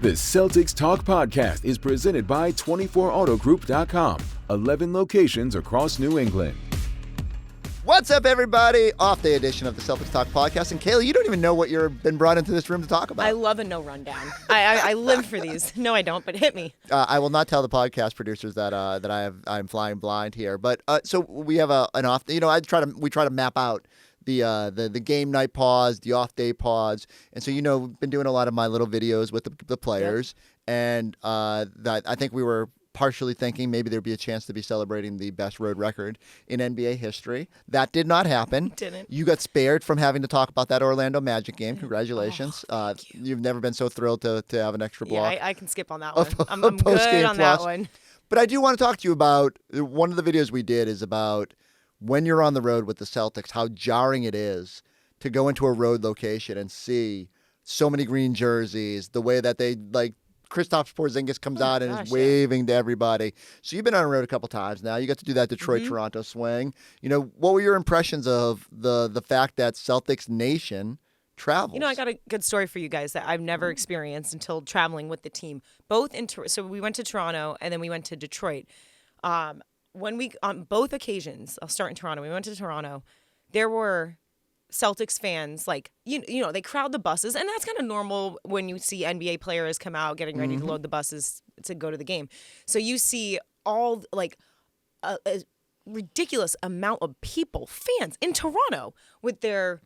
The Celtics Talk podcast is presented by 24autogroup.com, 11 locations across New England. What's up, everybody? Off day edition of the Celtics Talk podcast. And Kayla, you don't even know what you've been brought into this room to talk about. I love a no rundown. I live for these. No, I don't, but hit me. I will not tell the podcast producers that I'm flying blind here. But so we have an off. We try to map out the game night pods, the off day pods, and so we've been doing a lot of my little videos with the players, and that I think we were partially thinking maybe there'd be a chance to be celebrating the best road record in NBA history. That did not happen. Didn't. You got spared from having to talk about that Orlando Magic game. Congratulations. You've never been so thrilled to have an extra block. Yeah, I can skip on that one. I'm good on that one. But I do want to talk to you about one of the videos we did is about when you're on the road with the Celtics, how jarring it is to go into a road location and see so many green jerseys, the way that they Kristaps Porzingis comes out and is waving to everybody. So you've been on the road a couple times now. You got to do that Detroit-Toronto swing. What were your impressions of the fact that Celtics Nation travels? I got a good story for you guys that I've never experienced until traveling with the team. So we went to Toronto and then we went to Detroit. When we on both occasions, I'll start in Toronto. We went to Toronto. There were Celtics fans, they crowd the buses, and that's kind of normal when you see NBA players come out getting ready to load the buses to go to the game. So you see all a ridiculous amount of people, fans in Toronto with their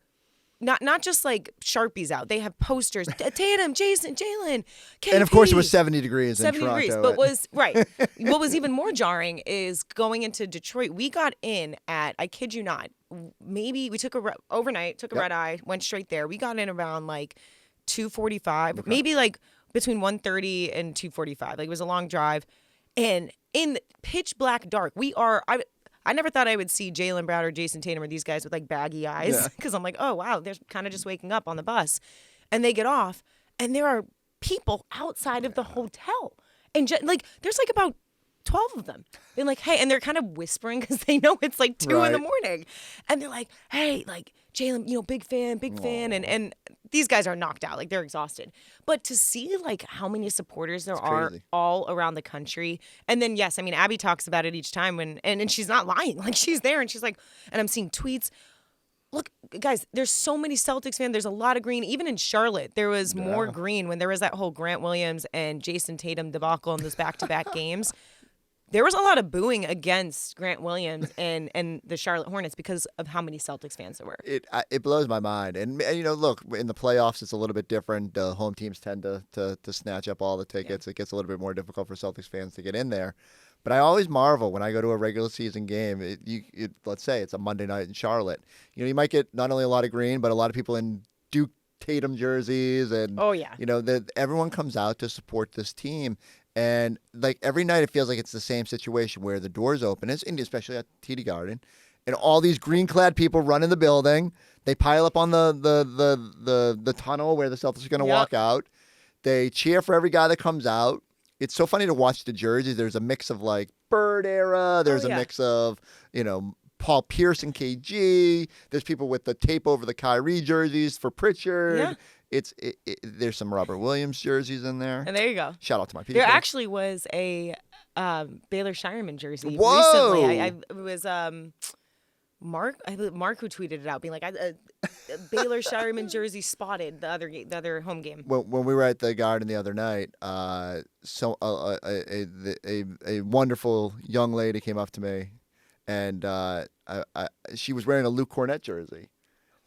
not just Sharpies out. They have posters. Tatum, Jayson, Jaylen, KP. And of course it was 70 degrees in Toronto. 70 degrees, what was even more jarring is going into Detroit. We got in at, I kid you not, maybe we took overnight, took a red eye, went straight there. We got in around 2:45, maybe between 1:30 and 2:45. It was a long drive. And in pitch black dark, I never thought I would see Jaylen Brown or Jayson Tatum or these guys with baggy eyes because I'm like, oh, wow, they're kind of just waking up on the bus. And they get off and there are people outside of the hotel. And there's about 12 of them. They're like, hey, and they're kind of whispering because they know it's 2 in the morning. And they're like, hey, Jaylen, big fan. And these guys are knocked out. They're exhausted. But to see how many supporters there are all around the country. And then, yes, Abby talks about it each time and she's not lying. She's there and she's and I'm seeing tweets. Look, guys, there's so many Celtics fans. There's a lot of green. Even in Charlotte, there was more green when there was that whole Grant Williams and Jayson Tatum debacle in those back-to-back games. There was a lot of booing against Grant Williams and the Charlotte Hornets because of how many Celtics fans there were. It blows my mind. And look, in the playoffs, it's a little bit different. The home teams tend to snatch up all the tickets. Yeah. It gets a little bit more difficult for Celtics fans to get in there. But I always marvel when I go to a regular season game. Let's say it's a Monday night in Charlotte. You might get not only a lot of green, but a lot of people in Duke Tatum jerseys. And, everyone comes out to support this team. And every night it feels like it's the same situation where the doors open, and especially at TD Garden, and all these green-clad people run in the building. They pile up on the tunnel where the Celtics are going to walk out. They cheer for every guy that comes out. It's so funny to watch the jerseys. There's a mix of Bird era. There's a mix of Paul Pierce and KG. There's people with the tape over the Kyrie jerseys for Pritchard. Yeah. There's some Robert Williams jerseys in there. And there you go. Shout out to my people. There actually was a Baylor Shireman jersey Whoa! recently. It was Mark who tweeted it out, being a Baylor Shireman jersey spotted the other home game. When we were at the Garden the other night, a wonderful young lady came up to me, and she was wearing a Luke Cornett jersey,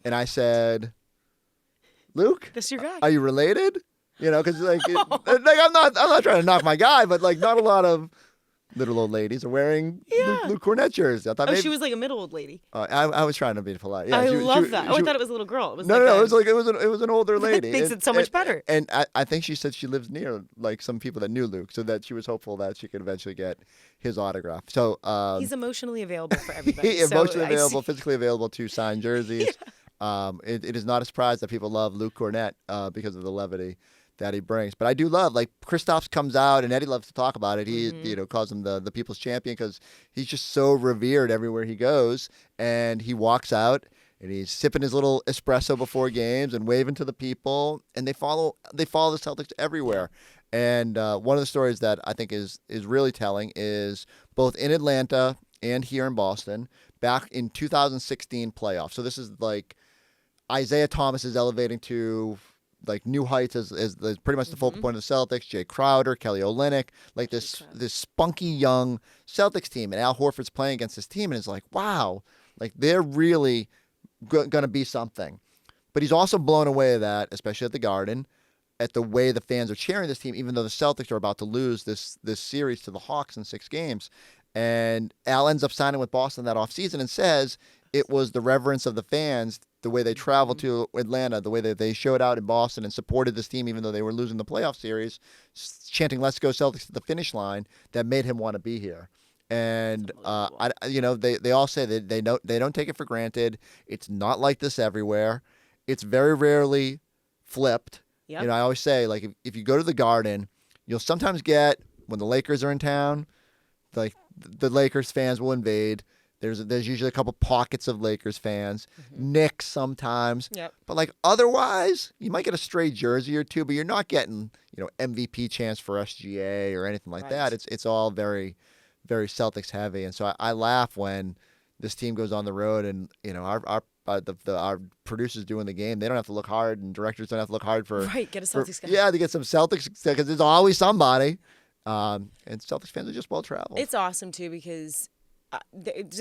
and I said, Luke, that's your guy. Are you related? Because I'm not trying to knock my guy, but not a lot of little old ladies are wearing Luke Cornett jerseys. I thought she was a middle old lady. I was trying to be polite. Yeah, I love that. I thought it was a little girl. It was no. It was an older lady. Makes it so much better. And I think she said she lives near some people that knew Luke, so that she was hopeful that she could eventually get his autograph. So he's emotionally available for everybody. Emotionally available, physically available to sign jerseys. It is not a surprise that people love Luke Cornett because of the levity that he brings. But I do love, Kristaps comes out, and Eddie loves to talk about it. He, calls him the people's champion because he's just so revered everywhere he goes. And he walks out, and he's sipping his little espresso before games and waving to the people. And they follow the Celtics everywhere. And one of the stories that I think is really telling is both in Atlanta and here in Boston, back in 2016 playoffs. So this is like Isaiah Thomas is elevating to like new heights as pretty much the focal point of the Celtics. Jay Crowder, Kelly Olynyk, like this spunky young Celtics team, and Al Horford's playing against this team, and it's like, wow, like they're really going to be something. But he's also blown away at that, especially at the Garden, at the way the fans are cheering this team, even though the Celtics are about to lose this series to the Hawks in 6 games. And Al ends up signing with Boston that offseason and says it was the reverence of the fans, the way they traveled to Atlanta, the way that they showed out in Boston and supported this team even though they were losing the playoff series, chanting "Let's go Celtics" to the finish line, that made him want to be here. And they all say that they don't take it for granted. It's not like this everywhere. It's very rarely flipped. Yep. I always say, like, if you go to the Garden, you'll sometimes get, when the Lakers are in town, like the Lakers fans will invade. There's usually a couple pockets of Lakers fans. Knicks sometimes. Yep. But like otherwise, you might get a stray jersey or two, but you're not getting, MVP chance for SGA or anything like that. It's all very, very Celtics heavy. And so I laugh when this team goes on the road and, our producers doing the game, they don't have to look hard, and directors don't have to look hard for get a Celtics guy. Yeah, to get some Celtics, because there's always somebody. And Celtics fans are just well traveled. It's awesome too because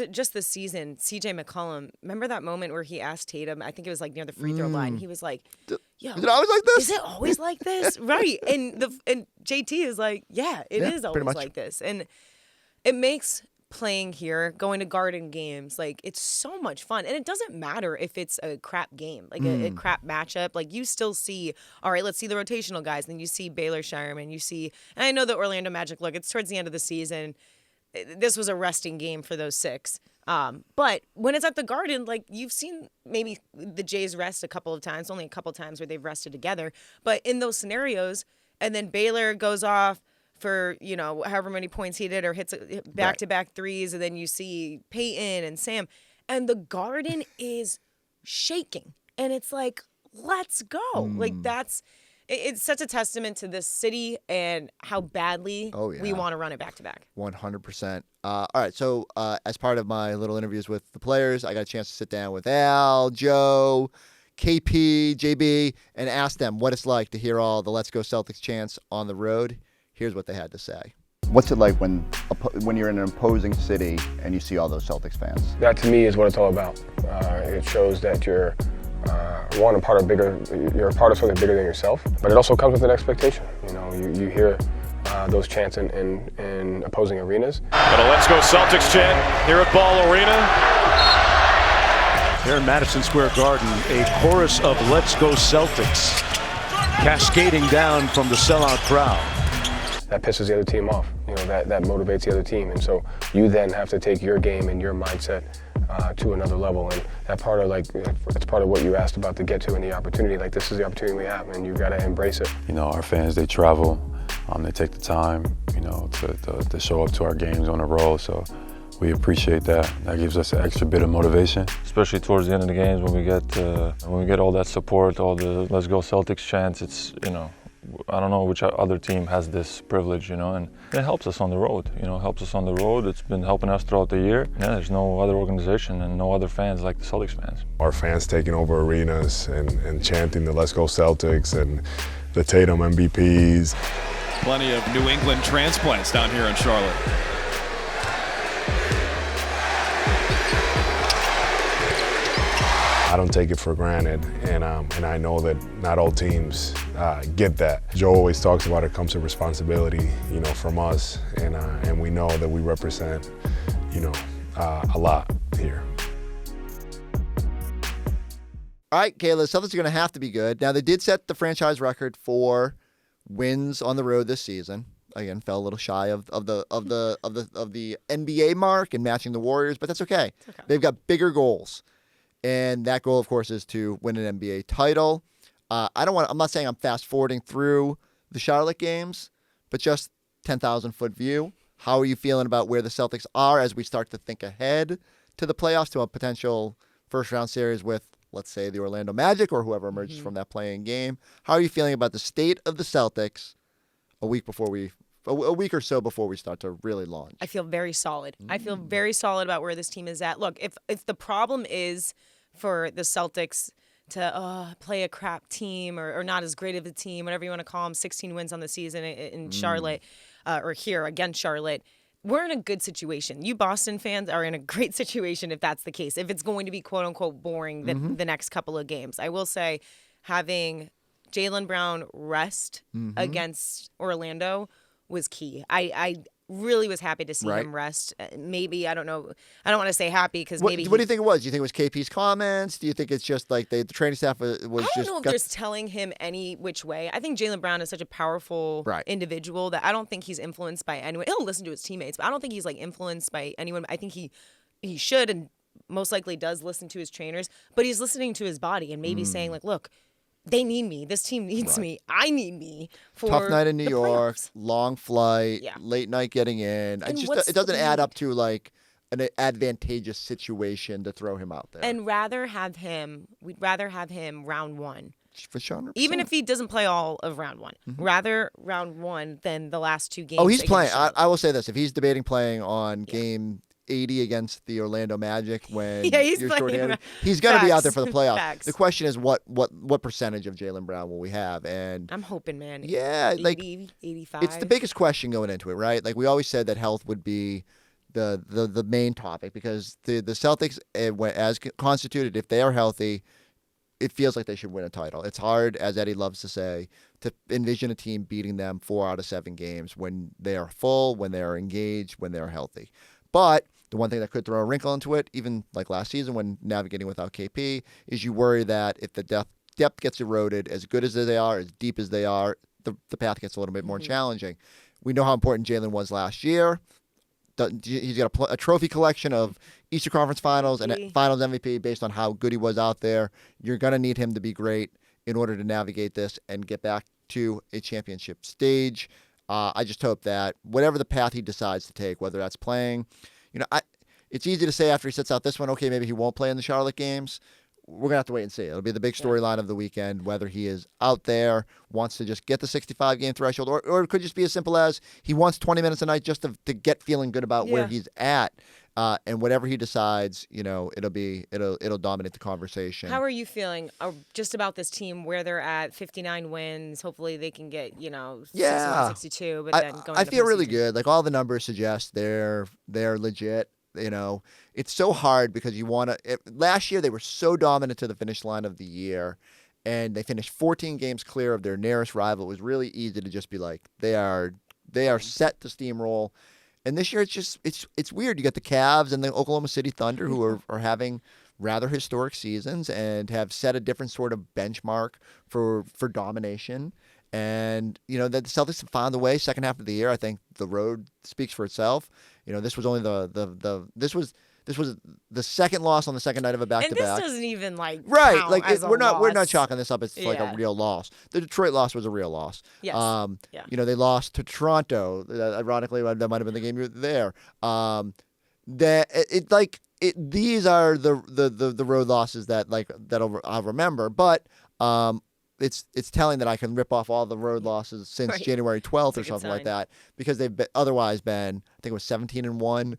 just this season, CJ McCollum. Remember that moment where he asked Tatum? I think it was like near the free throw line. He was like, "Yo, is it always like this? Is it always like this?" Right? And JT is like, "Yeah, it is always like this." And it makes playing here, going to Garden games, like it's so much fun. And it doesn't matter if it's a crap game, like a crap matchup. Like you still see, all right, let's see the rotational guys. And then you see Baylor Shireman, and I know the Orlando Magic, look, it's towards the end of the season. This was a resting game for those 6. But when it's at the Garden, like you've seen maybe the Jays rest a couple of times, only a couple of times where they've rested together. But in those scenarios, and then Baylor goes off for, however many points he did or hits back-to-back threes, and then you see Peyton and Sam. And the Garden is shaking. And it's like, let's go. Like it's such a testament to this city and how badly we want to run it back-to-back. 100%. All right, so as part of my little interviews with the players, I got a chance to sit down with Al, Joe, KP, JB, and ask them what it's like to hear all the Let's Go Celtics chants on the road. Here's what they had to say. What's it like when you're in an opposing city and you see all those Celtics fans? That to me is what it's all about. It shows that you're you're a part of something bigger than yourself, but it also comes with an expectation. You hear those chants in opposing arenas. And a Let's Go Celtics chant here at Ball Arena. Here in Madison Square Garden, a chorus of Let's Go Celtics cascading down from the sellout crowd. That pisses the other team off. That motivates the other team, and so you then have to take your game and your mindset to another level. And that part of it's part of what you asked about to get to, and the opportunity. Like, this is the opportunity we have, and you've got to embrace it. Our fans, they travel, they take the time, to show up to our games on the road. So we appreciate that. That gives us an extra bit of motivation, especially towards the end of the games when we get all that support, all the Let's Go Celtics chants. It's I don't know which other team has this privilege, and it helps us on the road. Helps us on the road. It's been helping us throughout the year. Yeah, there's no other organization and no other fans like the Celtics fans. Our fans taking over arenas and chanting the Let's Go Celtics and the Tatum MVPs. Plenty of New England transplants down here in Charlotte. I don't take it for granted, and I know that not all teams get that. Joe always talks about it comes to responsibility, from us, and we know that we represent, a lot here. All right, Kayla, Celtics are going to have to be good. Now, they did set the franchise record for wins on the road this season. Again, fell a little shy of the NBA mark and matching the Warriors, but that's okay. They've got bigger goals. And that goal, of course, is to win an NBA title. I'm not saying I'm fast forwarding through the Charlotte games, but just 10,000-foot view. How are you feeling about where the Celtics are as we start to think ahead to the playoffs, to a potential first-round series with, let's say, the Orlando Magic or whoever emerges from that playing game? How are you feeling about the state of the Celtics a week or so before we start to really launch. I feel very solid. I feel very solid about where this team is at. Look, if the problem is for the Celtics to play a crap team or not as great of a team, whatever you want to call them, 16 wins on the season in Charlotte or here against Charlotte, we're in a good situation. You Boston fans are in a great situation if that's the case, if it's going to be quote-unquote boring the next couple of games. I will say having Jaylen Brown rest against Orlando was key. I really was happy to see him rest. Maybe, I don't know. I don't want to say happy because maybe. What do you think it was? Do you think it was KP's comments? Do you think it's just like the training staff was just. I don't know if they're telling him any which way. I think Jaylen Brown is such a powerful individual that I don't think he's influenced by anyone. He'll listen to his teammates, but I don't think he's like influenced by anyone. I think he should and most likely does listen to his trainers, but he's listening to his body and maybe saying like, look, they need me. This team needs me. I need me for tough night in New York, playoffs. long flight, late night getting in. It doesn't add up to like an advantageous situation to throw him out there. And we'd rather have him round one. For sure. 100%. Even if he doesn't play all of round one. Rather round one than the last two games. Oh, he's playing. I will say this. If he's debating playing on game 80 against the Orlando Magic when you're shorthanded, he's going to be out there for the playoffs. Facts. The question is what percentage of Jaylen Brown will we have? And I'm hoping, man. 80, like 85. It's the biggest question going into it, right? Like we always said that health would be the main topic because the Celtics, as constituted, if they are healthy, it feels like they should win a title. It's hard, as Eddie loves to say, to envision a team beating them 4 out of 7 games when they are full, when they are engaged, when they are healthy. But the one thing that could throw a wrinkle into it, even like last season when navigating without KP, is you worry that if the depth gets eroded, as good as they are, as deep as they are, the path gets a little bit more challenging. We know how important Jaylen was last year. He's got a trophy collection of Eastern Conference Finals and Finals MVP based on how good he was out there. You're going to need him to be great in order to navigate this and get back to a championship stage. I just hope that whatever the path he decides to take, whether that's playing, it's easy to say after he sits out this one, okay, maybe he won't play in the Charlotte games. We're going to have to wait and see. It'll be the big storyline of the weekend, whether he is out there, wants to just get the 65-game threshold, or it could just be as simple as he wants 20 minutes a night just to get feeling good about where he's at. And whatever he decides, it'll dominate the conversation. How are you feeling just about this team, where they're at, 59 wins? Hopefully they can get, 61-62. But then I feel really good. Like all the numbers suggest they're legit. It's so hard because you want to. Last year they were so dominant to the finish line of the year, and they finished 14 games clear of their nearest rival. It was really easy to just be like they are set to steamroll. And this year it's weird. You got the Cavs and the Oklahoma City Thunder who are having rather historic seasons and have set a different sort of benchmark for domination. And that the Celtics have found the way second half of the year. I think the road speaks for itself. This was only this was the second loss on the second night of a back-to-back. And this doesn't even count as we're not chalking this up as like a real loss. The Detroit loss was a real loss. Yes. They lost to Toronto. Ironically, that might have been the game you were there. These are the road losses that I'll remember, but it's telling that I can rip off all the road losses since January 12th or something like that, because they've otherwise been, I think it was 17-1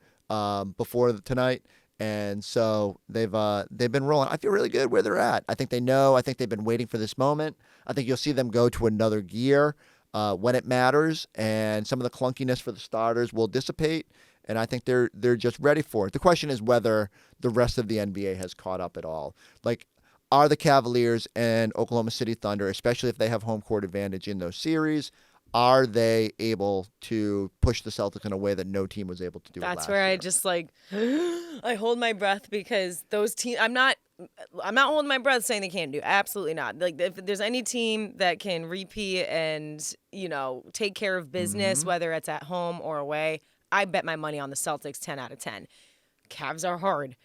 before tonight, and so they've been rolling. I feel really good where they're at. I think they know. I think they've been waiting for this moment. I think you'll see them go to another gear when it matters, and some of the clunkiness for the starters will dissipate. And I think they're just ready for it. The question is whether the rest of the NBA has caught up at all. Are the Cavaliers and Oklahoma City Thunder, especially if they have home court advantage in those series, are they able to push the Celtics in a way that no team was able to do? That's where I just I hold my breath, because those teams. I'm not holding my breath saying they can't do. Absolutely not. If there's any team that can repeat and take care of business, whether it's at home or away, I bet my money on the Celtics 10 out of 10. Cavs are hard.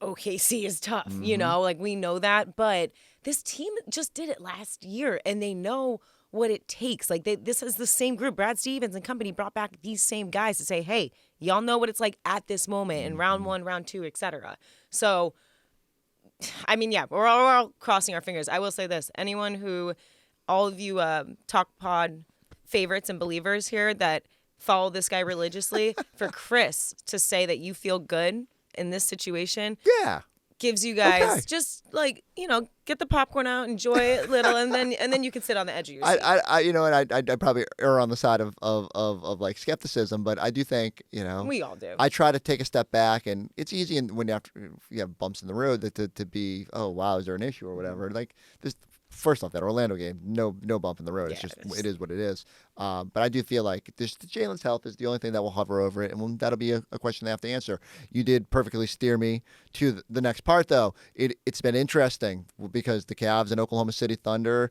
OKC is tough, we know that. But this team just did it last year, and they know what it takes. This is the same group. Brad Stevens and company brought back these same guys to say, hey, y'all know what it's like at this moment in round 1, round 2, etc. So, we're all crossing our fingers. I will say this. All of you Talk Pod favorites and believers here that follow this guy religiously, for Chris to say that you feel good in this situation. Yeah. Gives you guys Okay. just get the popcorn out, enjoy it a little, and then you can sit on the edge of your seat. I probably err on the side of like skepticism, but I do think, we all do. I try to take a step back, and it's easy when you have bumps in the road to be, oh wow, is there an issue or whatever? Like this. First off, that Orlando game, no bump in the road. It is what it is. But I do feel like Jaylen's health is the only thing that will hover over it, and that'll be a question they have to answer. You did perfectly steer me to the next part, though. It's been interesting because the Cavs and Oklahoma City Thunder,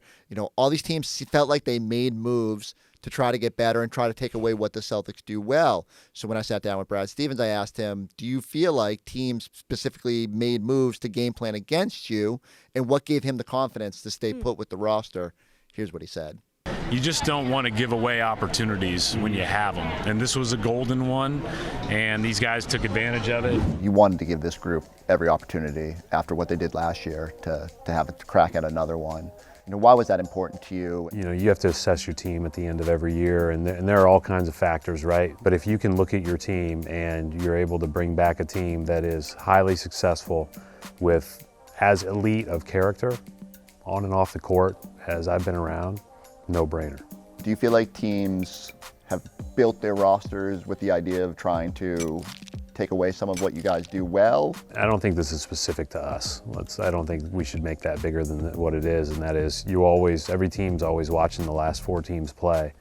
all these teams felt like they made moves to try to get better and try to take away what the Celtics do well. So when I sat down with Brad Stevens, I asked him, do you feel like teams specifically made moves to game plan against you, and what gave him the confidence to stay put with the roster? Here's what he said. You just don't want to give away opportunities when you have them. And this was a golden one, and these guys took advantage of it. You wanted to give this group every opportunity after what they did last year to have a crack at another one. Why was that important to you? You have to assess your team at the end of every year, and there are all kinds of factors, right? But if you can look at your team and you're able to bring back a team that is highly successful with as elite of character on and off the court as I've been around, no brainer. Do you feel like teams have built their rosters with the idea of trying to take away some of what you guys do well? I don't think this is specific to us. I don't think we should make that bigger than what it is, and that is every team's always watching the last 4 teams play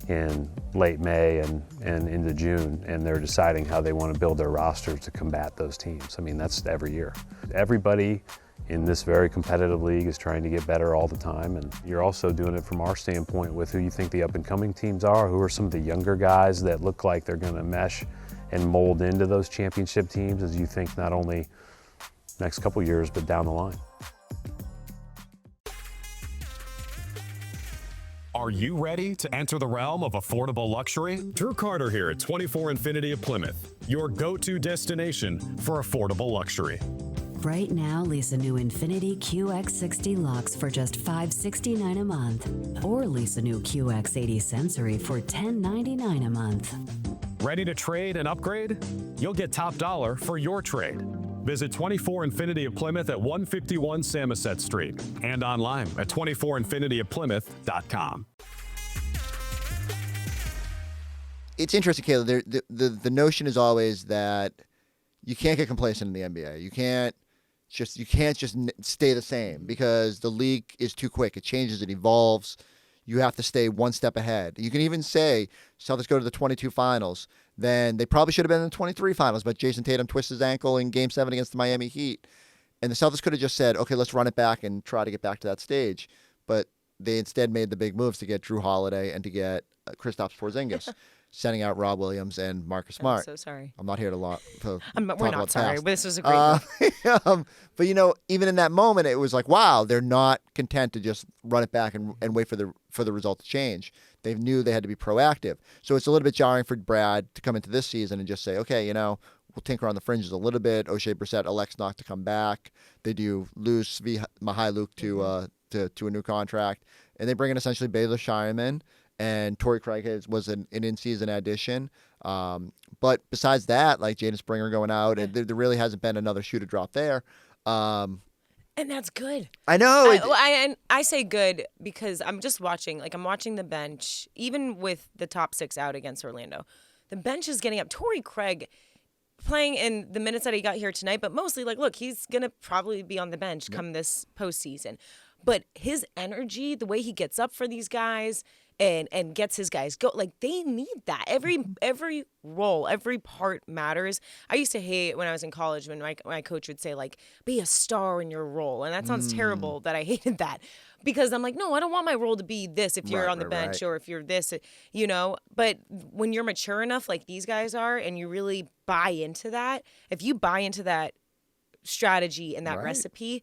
in late May and into June, and they're deciding how they want to build their roster to combat those teams. I mean, that's every year. Everybody in this very competitive league is trying to get better all the time, and you're also doing it from our standpoint with who you think the up-and-coming teams are, who are some of the younger guys that look like they're going to mesh and mold into those championship teams as you think not only next couple years, but down the line. Are you ready to enter the realm of affordable luxury? Drew Carter here at 24 Infinity of Plymouth, your go-to destination for affordable luxury. Right now, lease a new Infinity QX60 Lux for just $569 a month, or lease a new QX80 Sensory for $1099 a month. Ready to trade and upgrade? You'll get top dollar for your trade. Visit 24 Infinity of Plymouth at 151 Samoset Street and online at 24infinityofplymouth.com. It's interesting, Kayla. The notion is always that you can't get complacent in the NBA. You can't just stay the same because the league is too quick. It changes, it evolves. You have to stay one step ahead. You can even say Celtics go to the 22 finals. Then they probably should have been in the 23 finals, but Jayson Tatum twists his ankle in Game 7 against the Miami Heat. And the Celtics could have just said, okay, let's run it back and try to get back to that stage. But they instead made the big moves to get Drew Holiday and to get Kristaps Porzingis, sending out Rob Williams and Marcus Smart. I'm so sorry. I'm not here to talk we're about not sorry, past. but this was a great move. But, even in that moment, it was like, wow, they're not content to just run it back and wait for the result to change. They knew they had to be proactive. So it's a little bit jarring for Brad to come into this season and just say, okay, we'll tinker on the fringes a little bit. O'Shea Brissett elects not to come back. They do lose Svi Mykhailiuk to a new contract. And they bring in essentially Baylor Shireman. And Torrey Craig was an in-season addition. But besides that, like Jaden Springer going out, and there really hasn't been another shoe to drop there. And that's good. I know. I say good because I'm just watching. Like, I'm watching the bench, even with the top 6 out against Orlando. The bench is getting up. Torrey Craig playing in the minutes that he got here tonight, but mostly, look, he's going to probably be on the bench come this postseason. But his energy, the way he gets up for these guys and gets his guys go, they need that. Every role, every part matters. I used to hate when I was in college when my coach would say, be a star in your role. And that sounds terrible that I hated that. Because I'm like, no, I don't want my role to be this if you're on the bench or if you're this, But when you're mature enough like these guys are and you really buy into that, if you buy into that strategy and that recipe,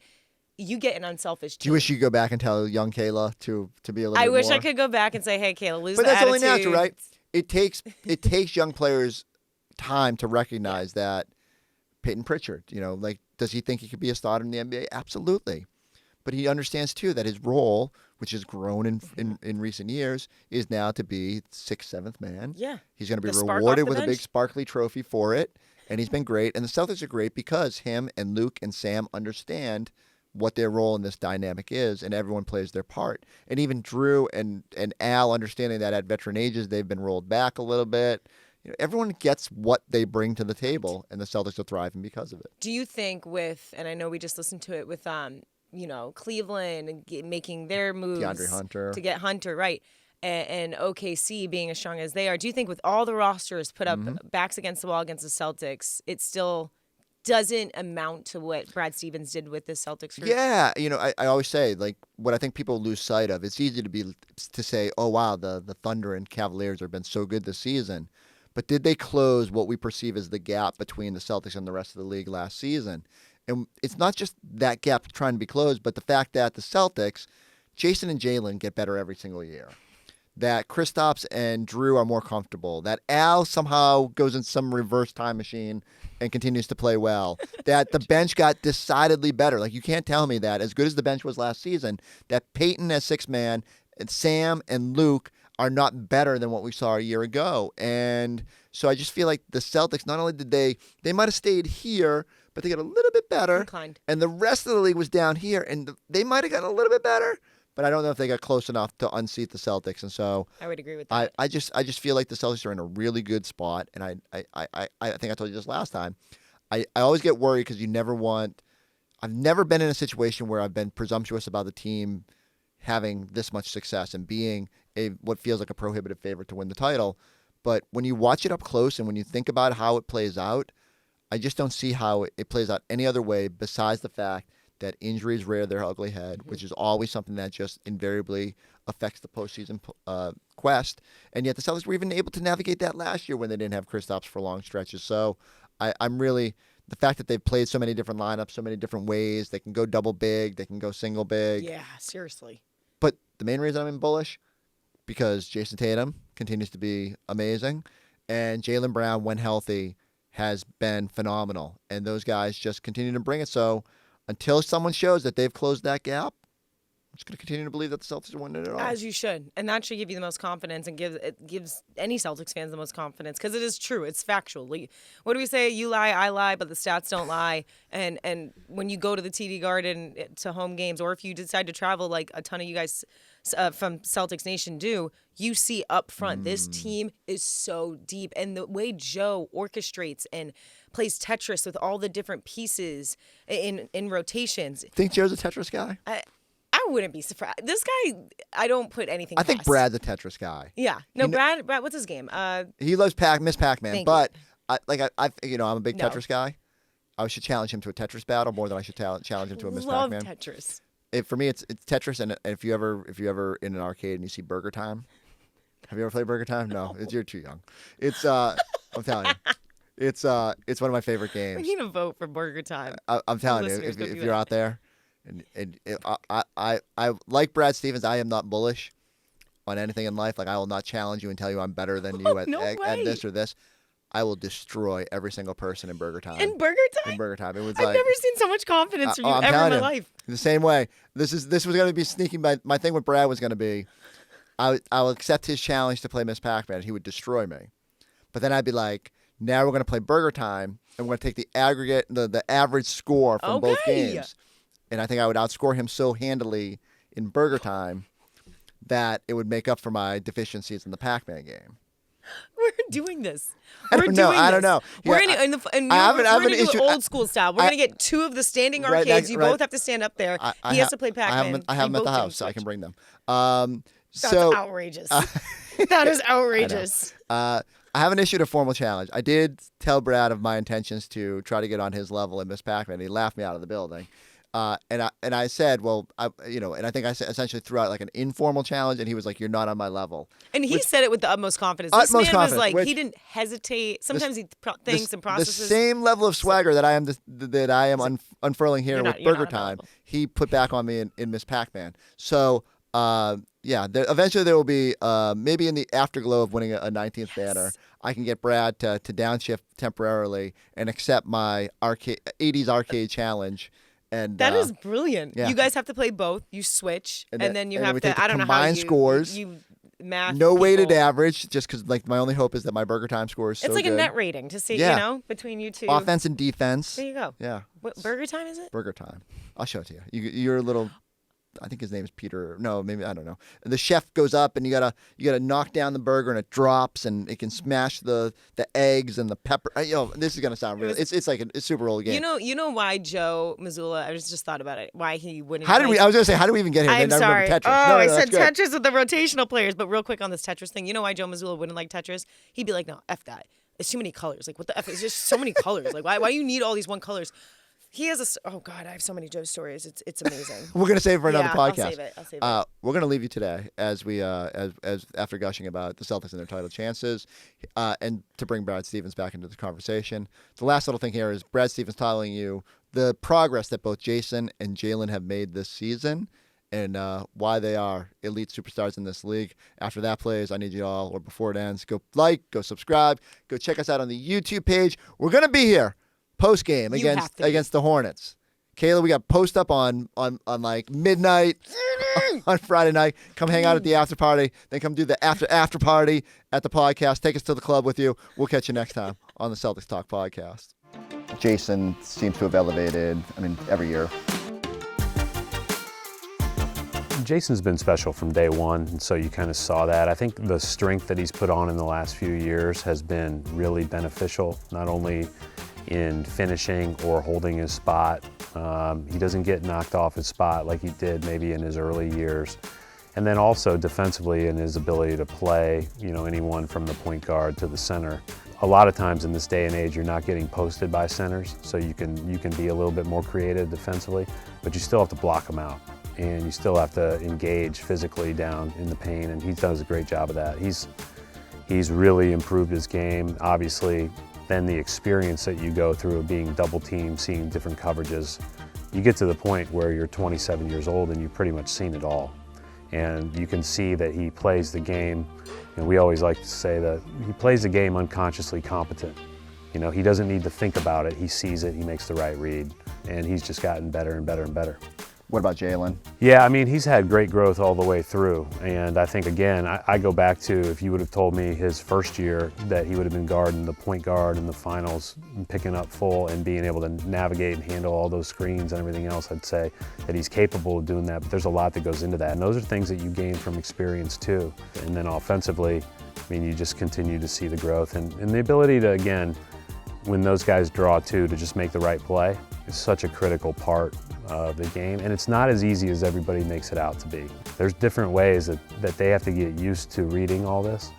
you get an unselfish team. Do you wish you could go back and tell young Kayla to be a little bit more? I wish I could go back and say, hey, Kayla, lose the attitude. But that's only natural, right? It takes young players time to recognize that. Peyton Pritchard, does he think he could be a starter in the NBA? Absolutely. but he understands too that his role, which has grown in recent years, is now to be 6th, 7th man. Yeah. He's going to be The spark rewarded off the with a big bench. sparkly trophy for it, and he's been great. And the Celtics are great because him and Luke and Sam understand what their role in this dynamic is, and everyone plays their part. And even Drew and Al understanding that at veteran ages they've been rolled back a little bit. Everyone gets what they bring to the table, and the Celtics are thriving because of it. Do you think and I know we just listened to it with, Cleveland and making their moves DeAndre Hunter. to get Hunter, right, and OKC being as strong as they are, do you think with all the rosters put up backs against the wall against the Celtics, it still doesn't amount to what Brad Stevens did with the Celtics group? Yeah, I always say, like, what I think people lose sight of, it's easy to say, oh, wow, the Thunder and Cavaliers have been so good this season. But did they close what we perceive as the gap between the Celtics and the rest of the league last season? And it's not just that gap trying to be closed, but the fact that the Celtics, Jayson and Jaylen get better every single year. That Kristaps and Drew are more comfortable. That Al somehow goes in some reverse time machine and continues to play well. That the bench got decidedly better. Like, you can't tell me that, as good as the bench was last season, that Peyton as 6th man and Sam and Luke are not better than what we saw a year ago. And so I just feel like the Celtics, not only did they might have stayed here, but they got a little bit better. Inclined. And the rest of the league was down here, and they might have gotten a little bit better, but I don't know if they got close enough to unseat the Celtics. And so I would agree with that. I just feel like the Celtics are in a really good spot. And I think I told you this last time. I always get worried because I've never been in a situation where I've been presumptuous about the team having this much success and being what feels like a prohibitive favorite to win the title. But when you watch it up close and when you think about how it plays out, I just don't see how it plays out any other way besides the fact that injuries rear their ugly head, which is always something that just invariably affects the postseason quest. And yet the Celtics were even able to navigate that last year when they didn't have Kristaps for long stretches. So I'm really, the fact that they've played so many different lineups, so many different ways, they can go double big, they can go single big. Yeah, seriously. But the main reason I'm bullish, because Jayson Tatum continues to be amazing, and Jaylen Brown, when healthy, has been phenomenal. And those guys just continue to bring it. So until someone shows that they've closed that gap, I'm just going to continue to believe that the Celtics are winning it all. As you should. And that should give you the most confidence and gives any Celtics fans the most confidence because it is true. It's factual. What do we say? You lie, I lie, but the stats don't lie. And when you go to the TD Garden to home games, or if you decide to travel like a ton of you guys from Celtics Nation do, you see up front, this team is so deep. And the way Joe orchestrates and plays Tetris with all the different pieces in rotations. Think Joe's a Tetris guy? I wouldn't be surprised. This guy, I don't put anything I think past. Brad's a Tetris guy. Yeah. No, Brad, what's his game? He loves Miss Pac-Man, Thank but I'm a big No. Tetris guy. I should challenge him to a Tetris battle more than I should challenge him to a Miss Love Pac-Man. Tetris. For me, it's Tetris, and if you ever in an arcade and you see Burger Time, have you ever played Burger Time? No, you're too young. It's I'm telling you, it's one of my favorite games. We need a vote for Burger Time. I'm telling you, Listeners, if go do you're that. out there, and I like Brad Stevens. I am not bullish on anything in life. Like, I will not challenge you and tell you I'm better than you at this or this. I will destroy every single person in Burger Time. In Burger Time? In Burger Time. It was I've never seen so much confidence from you I'm ever in telling my you, life. the same way. This was going to be sneaking. My thing with Brad was going to be, I will accept his challenge to play Miss Pac-Man. He would destroy me. But then I'd be like, now we're going to play Burger Time, and we're going to take the aggregate, the average score from both games. And I think I would outscore him so handily in Burger Time that it would make up for my deficiencies in the Pac-Man game. We're doing this. I don't know. We're Yeah, going to do it old school style. We're going to get two of the standing Right, arcades. You right. both have to stand up there. He has to play Pac-Man. I have them You at the both can house, so I switch. can bring them. That's outrageous. That is outrageous. I haven't issued a formal challenge. I did tell Brad of my intentions to try to get on his level in Miss Pac-Man. He laughed me out of the building. And I said, well, and I think I essentially threw out like an informal challenge, and he was like, "You're not on my level." And he said it with the utmost confidence. This man was like, he didn't hesitate. Sometimes he thinks and processes. The same level of swagger that I am unfurling here with Burger Time, he put back on me in Miss Pac-Man. So eventually there will be maybe in the afterglow of winning a 19th banner, I can get Brad to downshift temporarily and accept my 80s arcade challenge. And that is brilliant. yeah. You guys have to play both. You switch, and then you have we to. take the I don't know how combined scores. You math. No weighted people. average, just because like my only hope is that my burger time score is so It's like good. a net rating to see, Yeah. you know, between you two. Offense and defense. There you go. Yeah. What burger time is it? Burger time. I'll show it to you. You're a little. I think his name is Peter. No, maybe I don't know. And the chef goes up and you gotta knock down the burger and it drops and it can smash the eggs and the pepper. This is gonna sound really. It's like a super old game. You know why Joe Mazzulla? I just thought about it. Why he wouldn't. I was gonna say, how do we even get here? I'm I sorry. remember Tetris. I said that's Tetris with the rotational players. But real quick on this Tetris thing, you know why Joe Mazzulla wouldn't like Tetris? He'd be like, no, F that. It's too many colors. Like, what the F? It's just so many colors. Like, why do you need all these one colors? He has oh God, I have so many Joe stories. It's amazing. We're gonna save it for another podcast. I'll save it. We're gonna leave you today as we as after gushing about the Celtics and their title chances, and to bring Brad Stevens back into the conversation. The last little thing here is Brad Stevens telling you the progress that both Jayson and Jaylen have made this season, and why they are elite superstars in this league. After that plays, I need you all, or before it ends, go like, go subscribe, go check us out on the YouTube page. We're gonna be here post game against the Hornets. Kayla, we got post up on like midnight on Friday night. Come hang out at the after party, then come do the after party at the podcast. Take us to the club with you. We'll catch you next time on the Celtics Talk podcast. Jayson seems to have elevated, every year. Jayson's been special from day one, and so you kind of saw that. I think the strength that he's put on in the last few years has been really beneficial, not only in finishing or holding his spot. He doesn't get knocked off his spot like he did maybe in his early years. And then also defensively in his ability to play, anyone from the point guard to the center. A lot of times in this day and age, you're not getting posted by centers, so you can be a little bit more creative defensively, but you still have to block them out. And you still have to engage physically down in the paint, and he does a great job of that. He's really improved his game. Obviously, then the experience that you go through of being double teamed, seeing different coverages, you get to the point where you're 27 years old and you've pretty much seen it all. And you can see that he plays the game, and we always like to say that he plays the game unconsciously competent. He doesn't need to think about it. He sees it, he makes the right read, and he's just gotten better and better and better. What about Jaylen? Yeah, he's had great growth all the way through. And I think, again, I go back to if you would have told me his first year that he would have been guarding the point guard in the finals, picking up full and being able to navigate and handle all those screens and everything else, I'd say that he's capable of doing that. But there's a lot that goes into that. And those are things that you gain from experience too. And then offensively, you just continue to see the growth. And the ability to, again, when those guys draw too, to just make the right play is such a critical part of the game, and it's not as easy as everybody makes it out to be. There's different ways that they have to get used to reading all this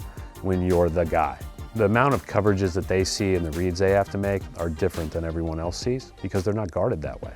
when you're the guy. The amount of coverages that they see and the reads they have to make are different than everyone else sees because they're not guarded that way.